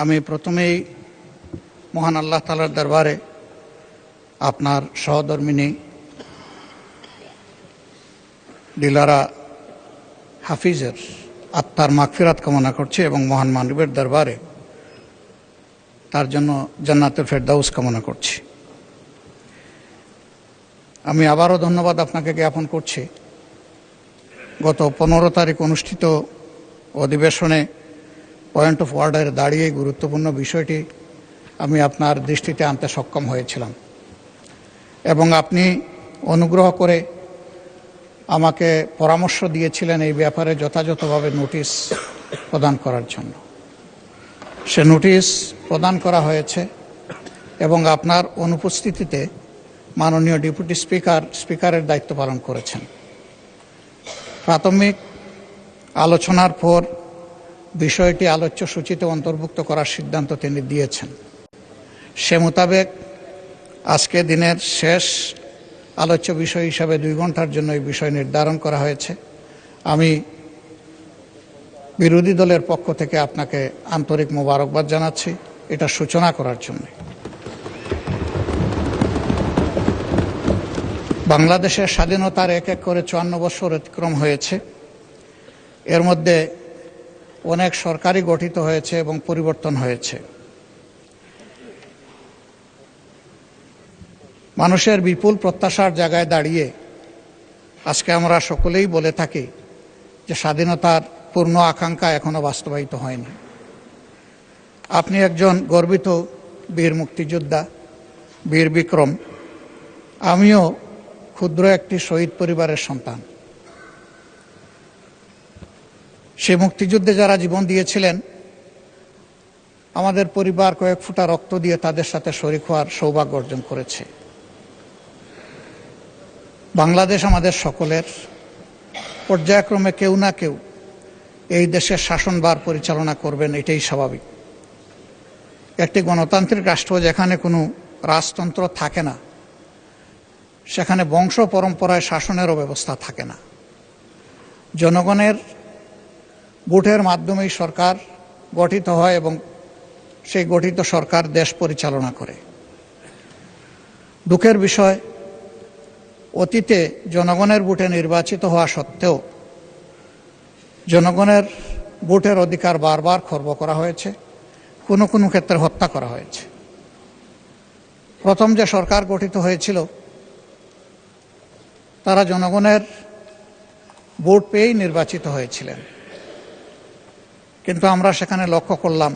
আমি প্রথমেই মহান আল্লাহ তাআলার দরবারে আপনার সহধর্মিনী দিলারা হাফিজের আত্মার মাগফিরাত কামনা করছি এবং মহান মানবের দরবারে তার জন্য জান্নাতুল ফেরদাউস কামনা করছি। আমি আবারও ধন্যবাদ আপনাকে জ্ঞাপন করছি। গত 15 তারিখ অনুষ্ঠিত অধিবেশনে পয়েন্ট অফ অর্ডারে দাঁড়িয়ে গুরুত্বপূর্ণ বিষয়টি আমি আপনার দৃষ্টিতে আনতে সক্ষম হয়েছিলাম এবং আপনি অনুগ্রহ করে আমাকে পরামর্শ দিয়েছিলেন এই ব্যাপারে যথাযথভাবে নোটিশ প্রদান করার জন্য। সে নোটিশ প্রদান করা হয়েছে এবং আপনার অনুপস্থিতিতে মাননীয় ডেপুটি স্পিকারের দায়িত্ব পালন করেছেন। প্রাথমিক আলোচনার পর বিষয়টি আলোচ্য সূচিতে অন্তর্ভুক্ত করার সিদ্ধান্ত তিনি দিয়েছেন। সে মোতাবেক আজকে দিনের শেষ আলোচ্য বিষয় হিসাবে 2 ঘন্টার জন্য এই বিষয় নির্ধারণ করা হয়েছে। আমি বিরোধী দলের পক্ষ থেকে আপনাকে আন্তরিক মোবারকবাদ জানাচ্ছি এটা সূচনা করার জন্য। বাংলাদেশের স্বাধীনতার এক এক করে 54 বছর অতিক্রম হয়েছে। এর মধ্যে অনেক সরকারই গঠিত হয়েছে এবং পরিবর্তন হয়েছে। মানুষের বিপুল প্রত্যাশার জায়গায় দাঁড়িয়ে আজকে আমরা সকলেই বলে থাকি যে স্বাধীনতার পূর্ণ আকাঙ্ক্ষা এখনো বাস্তবায়িত হয়নি। আপনি একজন গর্বিত বীর মুক্তিযোদ্ধা, বীর বিক্রম। আমিও ক্ষুদ্র একটি শহীদ পরিবারের সন্তান। সে মুক্তিযুদ্ধে যারা জীবন দিয়েছিলেন, আমাদের পরিবার কয়েক ফোঁটা রক্ত দিয়ে তাদের সাথে শরীক হওয়ার সৌভাগ্য অর্জন করেছে। বাংলাদেশ আমাদের সকলের। পর্যায়ক্রমে কেউ না কেউ এই দেশের শাসনভার পরিচালনা করবেন, এটাই স্বাভাবিক। একটি গণতান্ত্রিক রাষ্ট্র যেখানে কোনো রাজতন্ত্র থাকে না, সেখানে বংশ পরম্পরায় শাসনেরও ব্যবস্থা থাকে না। জনগণের ভোটের মাধ্যমেই সরকার গঠিত হয় এবং সেই গঠিত সরকার দেশ পরিচালনা করে। দুঃখের বিষয়, অতীতে জনগণের ভোটে নির্বাচিত হওয়া সত্ত্বেও জনগণের ভোটের অধিকার বারবার খর্ব করা হয়েছে, কোনো কোনো ক্ষেত্রে হত্যা করা হয়েছে। প্রথম যে সরকার গঠিত হয়েছিল তারা জনগণের ভোট পেয়েই নির্বাচিত হয়েছিলেন, কিন্তু আমরা সেখানে লক্ষ্য করলাম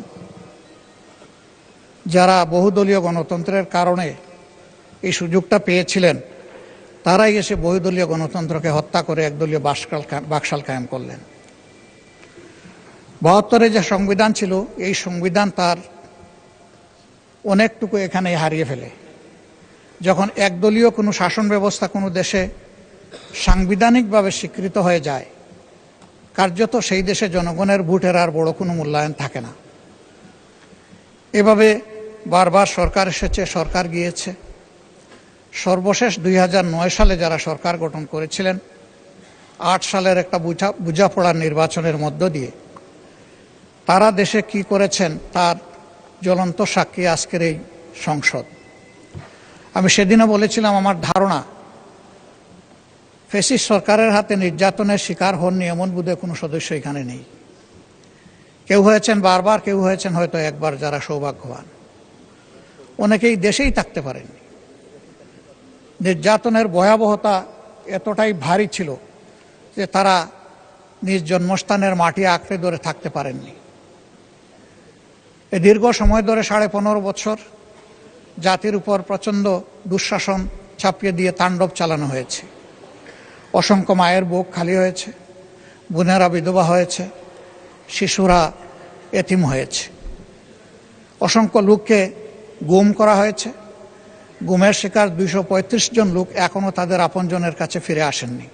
যারা বহুদলীয় গণতন্ত্রের কারণে এই সুযোগটা পেয়েছিলেন তারাই এসে বহুদলীয় গণতন্ত্রকে হত্যা করে একদলীয় বাকশাল কায়েম করলেন। 72-এ যে সংবিধান ছিল, এই সংবিধান তার অনেকটুকু এখানেই হারিয়ে ফেলে। যখন একদলীয় কোনো শাসন ব্যবস্থা কোনো দেশে সাংবিধানিকভাবে স্বীকৃত হয়ে যায়, কার্যত সেই দেশে জনগণের ভোটের আর বড় কোনো মূল্যায়ন থাকে না। এভাবে বারবার সরকার এসেছে, সরকার গিয়েছে। সর্বশেষ 2009 সালে যারা সরকার গঠন করেছিলেন, 8 সালের একটা বোঝাপড়ার নির্বাচনের মধ্য দিয়ে তারা দেশে কি করেছেন তার জ্বলন্ত সাক্ষী আজকের এই সংসদ। আমি সেদিনও বলেছিলাম, আমার ধারণা ফ্যাসিস্ট সরকারের হাতে নির্যাতনের শিকার হননি এমন বোধহয় কোনো সদস্য এখানে নেই। কেউ হয়েছেন বারবার, কেউ হয়েছেন হয়তো একবার, যারা সৌভাগ্যবান। অনেকেই দেশেই থাকতে পারেননি। নির্যাতনের ভয়াবহতা এতটাই ভারী ছিল যে তারা নিজ জন্মস্থানের মাটি আঁকড়ে ধরে থাকতে পারেননি। এই দীর্ঘ সময় ধরে 15.5 বছর জাতির উপর প্রচণ্ড দুঃশাসন চাপিয়ে দিয়ে তাণ্ডব চালানো হয়েছে। অসংখ্য মায়ের বুক খালি হয়েছে, বোনেরা বিধবা হয়েছে, শিশুরা এতিম হয়েছে। অসংখ্য লোককে গুম করা হয়েছে। গুমের শিকার 235 জন লোক এখনো তাদের আপনজনের কাছে ফিরে আসেননি।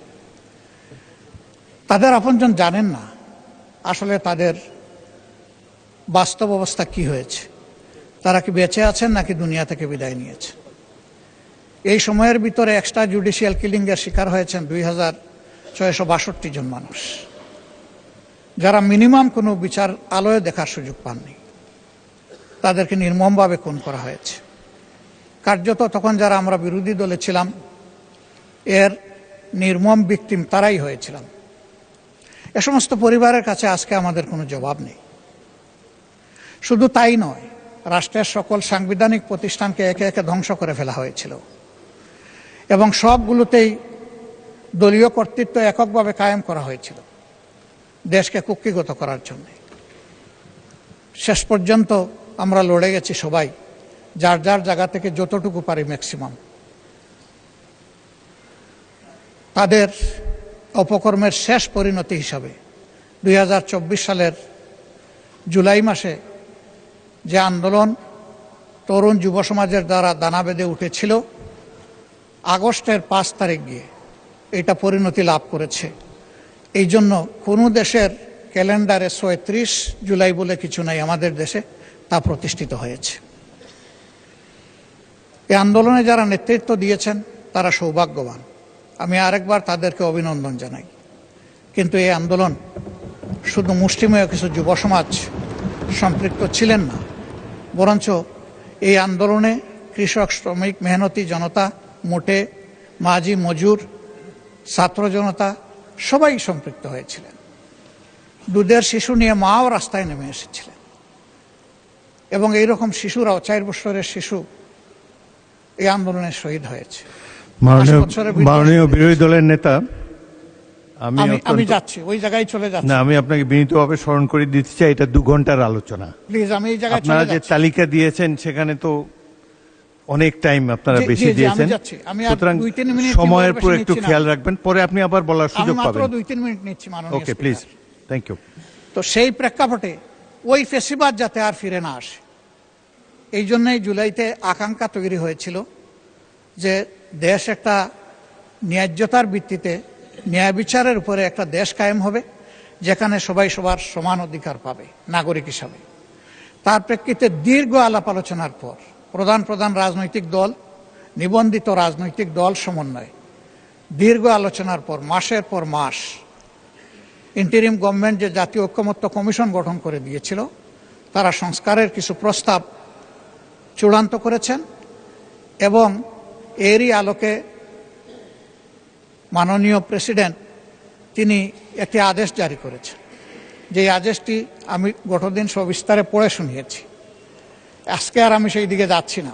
তাদের আপনজন জানেন না আসলে তাদের বাস্তব অবস্থা কি হয়েছে, তারা কি বেঁচে আছেন নাকি দুনিয়া থেকে বিদায় নিয়েছে। এই সময়ের ভিতরে এক্সট্রা জুডিশিয়াল কিলিংয়ের শিকার হয়েছেন 2662 জন মানুষ, যারা মিনিমাম কোনো বিচার আলোয় দেখার সুযোগ পাননি। তাদেরকে নির্মমভাবে খুন করা হয়েছে। কার্যত তখন যারা আমরা বিরোধী দলে ছিলাম এর নির্মম ভিকটিম তারাই হয়েছিলাম। এ সমস্ত পরিবারের কাছে আজকে আমাদের কোনো জবাব নেই। শুধু তাই নয়, রাষ্ট্রের সকল সাংবিধানিক প্রতিষ্ঠানকে একে একে ধ্বংস করে ফেলা হয়েছিল এবং সবগুলোতেই দলীয় কর্তৃত্ব এককভাবে কায়েম করা হয়েছিল দেশকে কুক্ষিগত করার জন্য। শেষ পর্যন্ত আমরা লড়ে গেছি সবাই, যার যার জায়গা থেকে যতটুকু পারি ম্যাক্সিমাম। তাদের অপকর্মের শেষ পরিণতি হিসাবে 2024 সালের জুলাই মাসে যে আন্দোলন তরুণ যুব সমাজের দ্বারা দানা বেঁধে উঠেছিল, আগস্টের 5 তারিখ গিয়ে এটা পরিণতি লাভ করেছে। এই জন্য কোনো দেশের ক্যালেন্ডারে 36 জুলাই বলে কিছু নাই, আমাদের দেশে তা প্রতিষ্ঠিত হয়েছে। এই আন্দোলনে যারা নেতৃত্ব দিয়েছেন তারা সৌভাগ্যবান, আমি আরেকবার তাদেরকে অভিনন্দন জানাই। কিন্তু এই আন্দোলন শুধু মুষ্টিমেয় কিছু যুব সমাজ সম্পৃক্ত ছিলেন না, বরঞ্চ এই আন্দোলনে কৃষক, শ্রমিক, মেহনতি জনতা, মোটে, মাঝি, মজুর, ছাত্র জনতা সবাই সম্পৃক্ত হয়েছিলেন। দুধের শিশু নিয়ে মাও রাস্তায় নেমে এসেছিলেন এবং এইরকম শিশুরাও, 4 বছরের শিশু এই আন্দোলনে শহীদ হয়েছে। মাননীয় বিরোধী দলের নেতা, আমি যাচ্ছি ওই জায়গায় চলে যাচ্ছি। না, আমি আপনাকে বিনীতভাবে স্মরণ করে দিতে চাই, এটা 2 ঘন্টার আলোচনা। প্লিজ, আমি এই জায়গায় আপনারা যে তালিকা দিয়েছেন সেখানে তো অনেক টাইম আপনারা বেশি দিয়েছেন, সুতরাং সময়ের উপর একটু খেয়াল রাখবেন, পরে আপনি আবার বলার সুযোগ পাবেন। মাত্র 2-3 মিনিট নিচ্ছি মাননীয়। ওকে, প্লিজ, থ্যাংক ইউ। তো সেই প্রেক্ষাপটে ওই ফেসিবাদ যাতে আর ফিরে না আসে, এই জন্যই জুলাইতে আকাঙ্ক্ষা তৈরি হয়েছিল যে দেশ একটা ন্যায্যতার ভিত্তিতে, ন্যায় বিচারের উপরে একটা দেশ কায়েম হবে যেখানে সবাই সবার সমান অধিকার পাবে নাগরিক হিসাবে। তার প্রেক্ষিতে দীর্ঘ আলাপ আলোচনার পর প্রধান প্রধান রাজনৈতিক দল, নিবন্ধিত রাজনৈতিক দল সমন্বয়ে দীর্ঘ আলোচনার পর মাসের পর মাস ইন্টারিম গভর্নমেন্ট যে জাতীয় ঐক্যমত্য কমিশন গঠন করে দিয়েছিল, তারা সংস্কারের কিছু প্রস্তাব চূড়ান্ত করেছেন এবং এরই আলোকে মাননীয় প্রেসিডেন্ট তিনি একটি আদেশ জারি করেছেন। যে আদেশটি আমি গতদিন সবিস্তারে পড়ে শুনিয়েছি, আজকে আর আমি সেই দিকে যাচ্ছি না।